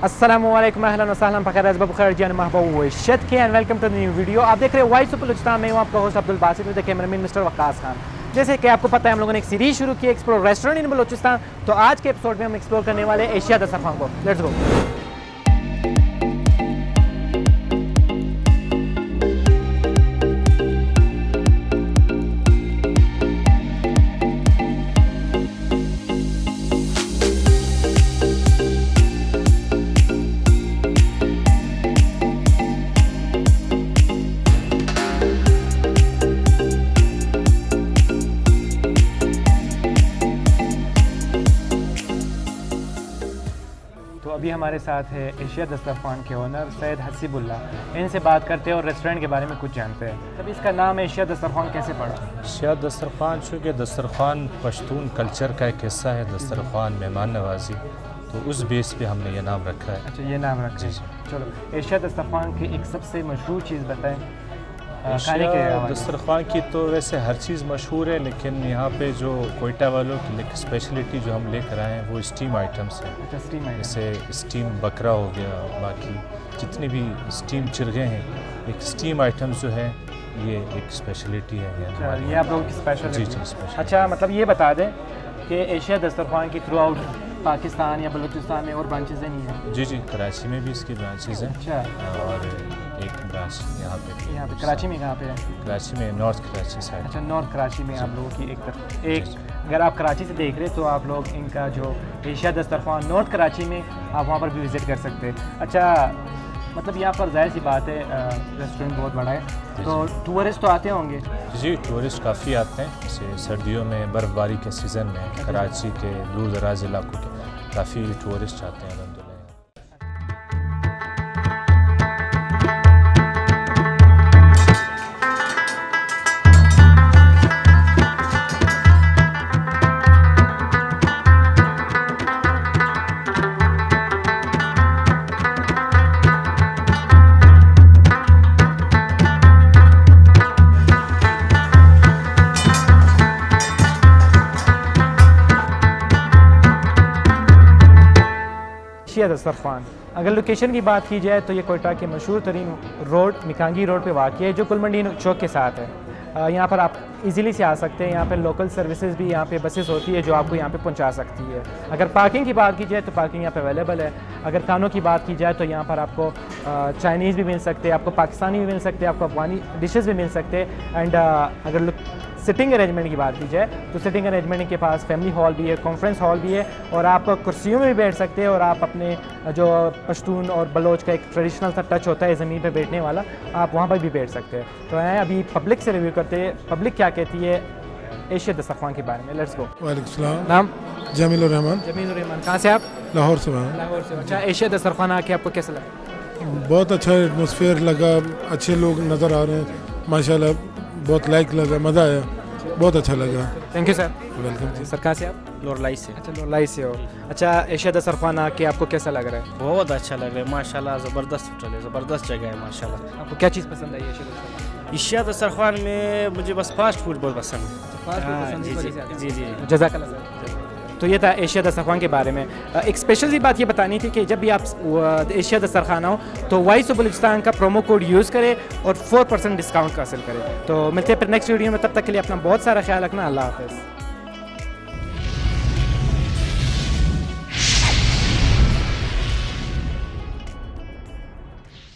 अस्सलामुअलैकुम अहलन व सहलन बखैर बखैर जान महबूब शत के and welcome to the new video. आप देख रहे हैं वाइस बलोचिस्तान में हूँ आपका host Abdul Basit with cameraman mister Waqqas Khan. जैसे कि आपको पता है हम लोगों ने एक सीरीज शुरू की एक्सप्लोर रेस्टोरेंट इन बलोचिस्तान। तो आज के एपिसोड में हम एक्सप्लोर करने वाले एशिया दस्तरखान को। Let's go. तो अभी हमारे साथ है एशिया दस्तरखान के ओनर सैयद हसीबुल्ला। इनसे बात करते हैं और रेस्टोरेंट के बारे में कुछ जानते हैं। तब इसका नाम एशिया दस्तरखान कैसे पड़ा? एशिया दस्तरखान चूँकि दस्तरखान पश्तून कल्चर का एक हिस्सा है, दस्तरखान मेहमान नवाजी, तो उस बेस पे हमने ये नाम रखा है। अच्छा, ये नाम रखा है। चलो, एशिया दस्तरखान की एक सबसे मशहूर चीज़ बताएं खाने के। दस्तरखान की तो वैसे हर चीज़ मशहूर है, लेकिन यहाँ पे जो कोयटा वालों की स्पेशलिटी जो हम लेकर आए हैं वो स्टीम आइटम्स हैं। अच्छा, स्टीम आइटम। जैसे स्टीम बकरा हो गया, बाकी जितने भी स्टीम चिरगे हैं, एक स्टीम आइटम्स जो है ये एक स्पेशलिटी है। अच्छा, ये आप लोगों की स्पेशलिटी। जी स्पेशल। अच्छा, मतलब ये बता दें कि एशिया दस्तरखान की थ्रू आउट पाकिस्तान या बलूचिस्तान में और ब्रांचेज नहीं हैं? जी, कराची में भी इसकी ब्रांचेज हैं। अच्छा, और एक ब्रांच यहाँ पे कराची में कहाँ पे है? कराची में नॉर्थ कराची साइड। अच्छा, नॉर्थ कराची में आप लोगों की एक अगर आप कराची से देख रहे हैं तो आप लोग इनका जो एशिया दस्तरखान नॉर्थ कराची में आप वहाँ पर भी विज़िट कर सकते हैं। अच्छा, मतलब यहाँ पर जाहिर सी बात है रेस्टोरेंट बहुत बड़ा है, तो टूरिस्ट तो आते होंगे? जी, टूरिस्ट काफ़ी आते हैं। जैसे सर्दियों में बर्फ़बारी के सीज़न में कराची के दूर दराज इलाकों के काफ़ी टूरिस्ट आते हैं। एशिया दस्तरखान, अगर लोकेशन की बात की जाए तो ये कोयटा के मशहूर तरीन रोड मेचोंगी रोड पे वाक़ है, जो कुलमंडी चौक के साथ है। यहाँ पर आप इजीली से आ सकते हैं। यहाँ पे लोकल सर्विसेज भी यहाँ पे बसेस होती है जो आपको यहाँ पे पहुँचा सकती है। अगर पार्किंग की बात की जाए तो पार्किंग यहाँ पे अवेलेबल है। अगर खानों की बात की जाए तो यहाँ पर आपको चाइनीज़ भी मिल सकते हैं, आपको पाकिस्तानी भी मिल सकते हैं, आपको अफगानी डिशेज़ भी मिल सकते हैं। एंड अगर सिटिंग अरेंजमेंट की बात की जाए तो सिटिंग अरेंजमेंट के पास फैमिली हॉल भी है, कॉन्फ्रेंस हॉल भी है, और आप कुर्सियों में भी बैठ सकते हैं। और आप अपने जो पश्तून और बलोच का एक ट्रेडिशनल सा टच होता है ज़मीन पे बैठने वाला, आप वहाँ पर भी बैठ सकते हैं। तो आए अभी पब्लिक से रिव्यू करते हैं, पब्लिक क्या कहती है एशिया दस्तरखान के बारे में। Let's go. वालेकुम सलाम। नाम? जमील रहमान। कहाँ से आप? लाहौर से। लाहौर से। अच्छा, एशिया दस्तरखान आके आपको कैसा लगा? बहुत अच्छा एटमॉस्फेयर लगा, अच्छे लोग नज़र आ रहे हैं माशाल्लाह, बहुत लाइक लगा, मज़ा आया, बहुत अच्छा लगा। Thank you sir. Welcome. Sir कहाँ से आप? लोरलाई से। अच्छा, लोरलाई से हो। अच्छा, एशिया दस्तरखान आके आपको कैसा लग रहा है? बहुत अच्छा लग रहा है माशाल्लाह, ज़बरदस्त होटल है, ज़बरदस्त जगह है माशाल्लाह। आपको क्या चीज़ पसंद आई एशिया दस्तरखान? एशिया दस्तरखान में मुझे बस फास्ट फूड बहुत पसंद है। जी। जज़ाकल्लाह सर। तो ये था एशिया दस्तरखान के बारे में। एक स्पेशल सी बात ये बतानी थी कि जब भी आप एशिया दस्तरखान आओ तो वाइस बलोचिस्तान का प्रोमो कोड यूज़ करें और 4% डिस्काउंट हासिल करें। तो मिलते हैं फिर नेक्स्ट वीडियो में, तब तक के लिए अपना बहुत सारा ख्याल रखना। अल्लाह हाफ़िज़।